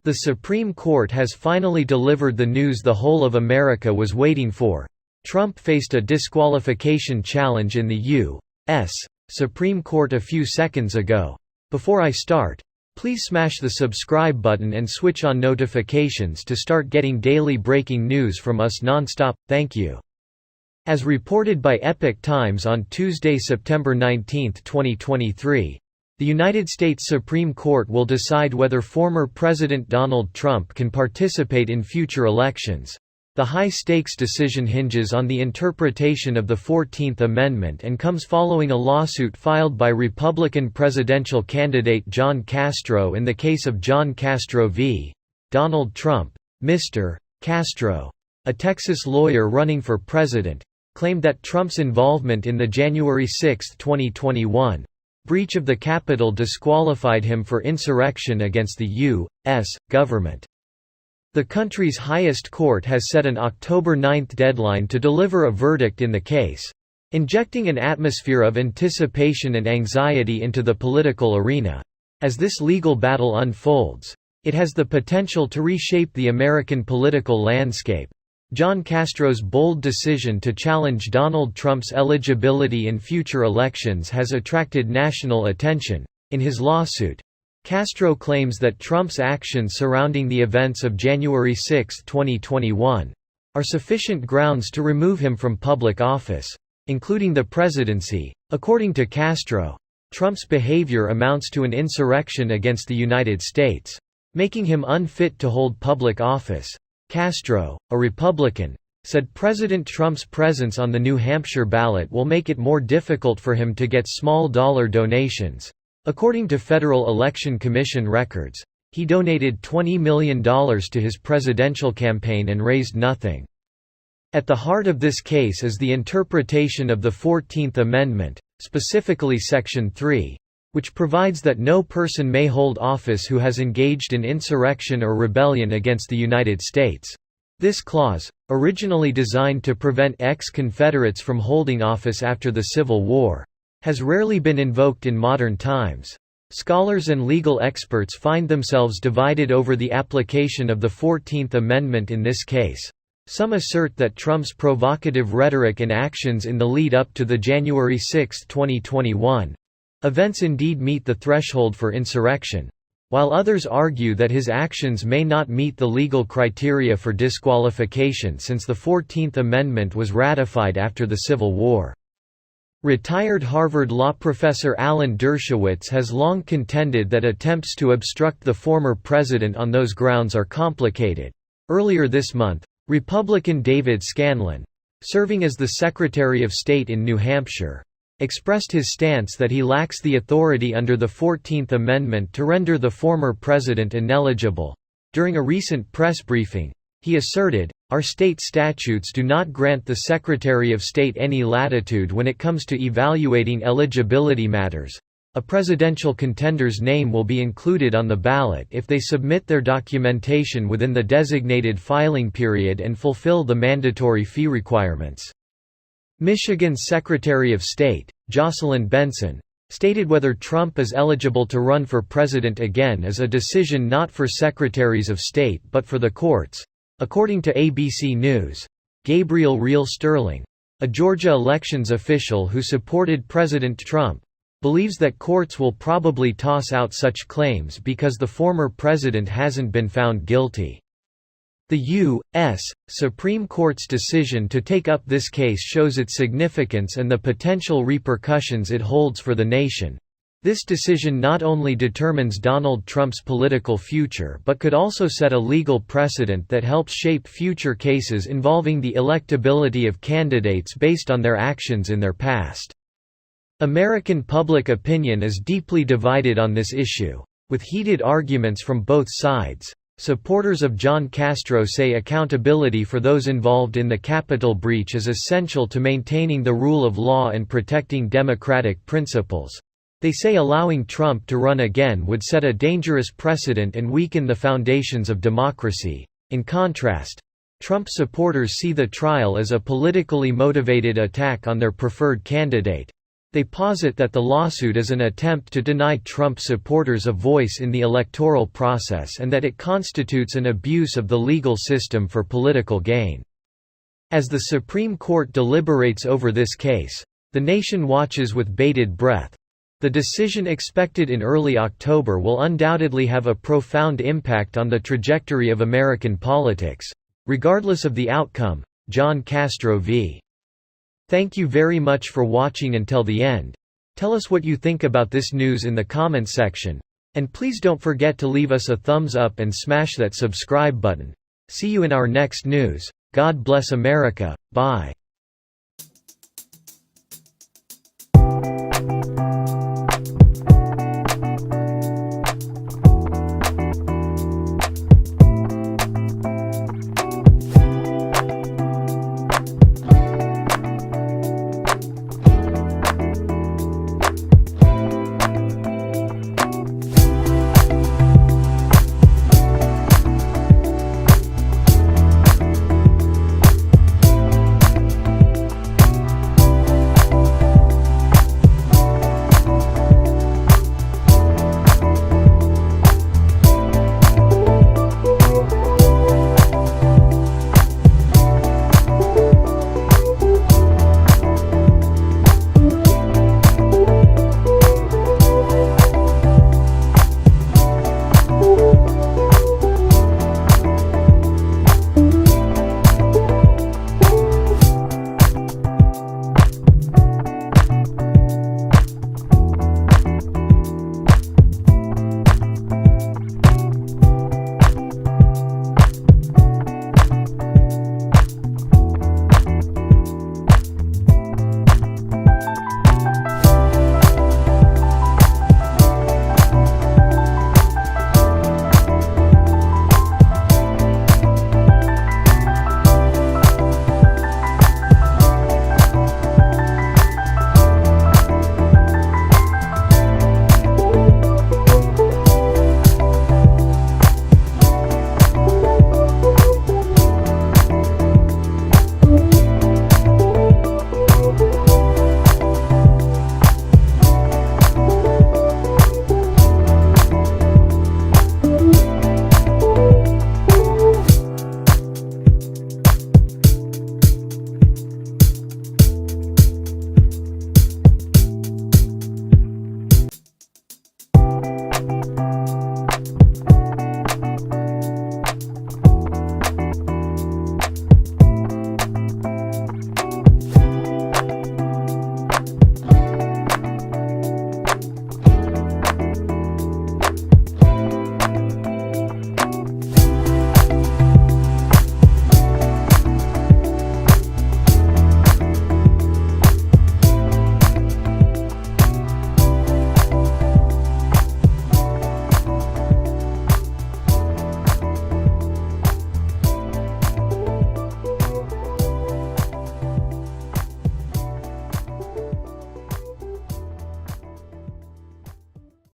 The Supreme Court has finally delivered the news the whole of America was waiting for. Trump faced a disqualification challenge in the U.S. Supreme Court a few seconds ago. Before I start, please smash the subscribe button and switch on notifications to start getting daily breaking news from us non-stop, thank you. As reported by Epoch Times on Tuesday, September 19, 2023, the United States Supreme Court will decide whether former President Donald Trump can participate in future elections. The high-stakes decision hinges on the interpretation of the 14th Amendment and comes following a lawsuit filed by Republican presidential candidate John Castro in the case of John Castro v. Donald Trump. Mr. Castro, a Texas lawyer running for president, claimed that Trump's involvement in the January 6, 2021, breach of the Capitol disqualified him for insurrection against the U.S. government. The country's highest court has set an October 9 deadline to deliver a verdict in the case, injecting an atmosphere of anticipation and anxiety into the political arena. As this legal battle unfolds, it has the potential to reshape the American political landscape. John Castro's bold decision to challenge Donald Trump's eligibility in future elections has attracted national attention. In his lawsuit, Castro claims that Trump's actions surrounding the events of January 6, 2021, are sufficient grounds to remove him from public office, including the presidency. According to Castro, Trump's behavior amounts to an insurrection against the United States, making him unfit to hold public office. Castro, a Republican, said President Trump's presence on the New Hampshire ballot will make it more difficult for him to get small-dollar donations. According to Federal Election Commission records, he donated $20 million to his presidential campaign and raised nothing. At the heart of this case is the interpretation of the 14th Amendment, specifically Section 3, which provides that no person may hold office who has engaged in insurrection or rebellion against the United States. This clause, originally designed to prevent ex-Confederates from holding office after the Civil War, has rarely been invoked in modern times. Scholars and legal experts find themselves divided over the application of the 14th Amendment in this case. Some assert that Trump's provocative rhetoric and actions in the lead-up to the January 6, 2021, events indeed meet the threshold for insurrection, while others argue that his actions may not meet the legal criteria for disqualification since the 14th Amendment was ratified after the Civil War. Retired Harvard law professor Alan Dershowitz has long contended that attempts to obstruct the former president on those grounds are complicated. Earlier this month, Republican David Scanlon, serving as the Secretary of State in New Hampshire, expressed his stance that he lacks the authority under the 14th Amendment to render the former president ineligible. During a recent press briefing, he asserted, "Our state statutes do not grant the Secretary of State any latitude when it comes to evaluating eligibility matters. A presidential contender's name will be included on the ballot if they submit their documentation within the designated filing period and fulfill the mandatory fee requirements." Michigan's Secretary of State, Jocelyn Benson, stated whether Trump is eligible to run for president again is a decision not for secretaries of state but for the courts. According to ABC News, Gabriel Real Sterling, a Georgia elections official who supported President Trump, believes that courts will probably toss out such claims because the former president hasn't been found guilty. The U.S. Supreme Court's decision to take up this case shows its significance and the potential repercussions it holds for the nation. This decision not only determines Donald Trump's political future but could also set a legal precedent that helps shape future cases involving the electability of candidates based on their actions in their past. American public opinion is deeply divided on this issue, with heated arguments from both sides. Supporters of John Castro say accountability for those involved in the Capitol breach is essential to maintaining the rule of law and protecting democratic principles. They say allowing Trump to run again would set a dangerous precedent and weaken the foundations of democracy. In contrast, Trump supporters see the trial as a politically motivated attack on their preferred candidate. They posit that the lawsuit is an attempt to deny Trump supporters a voice in the electoral process and that it constitutes an abuse of the legal system for political gain. As the Supreme Court deliberates over this case, the nation watches with bated breath. The decision expected in early October will undoubtedly have a profound impact on the trajectory of American politics. Regardless of the outcome, John Castro v. Thank you very much for watching until the end. Tell us what you think about this news in the comments section. And please don't forget to leave us a thumbs up and smash that subscribe button. See you in our next news. God bless America. Bye.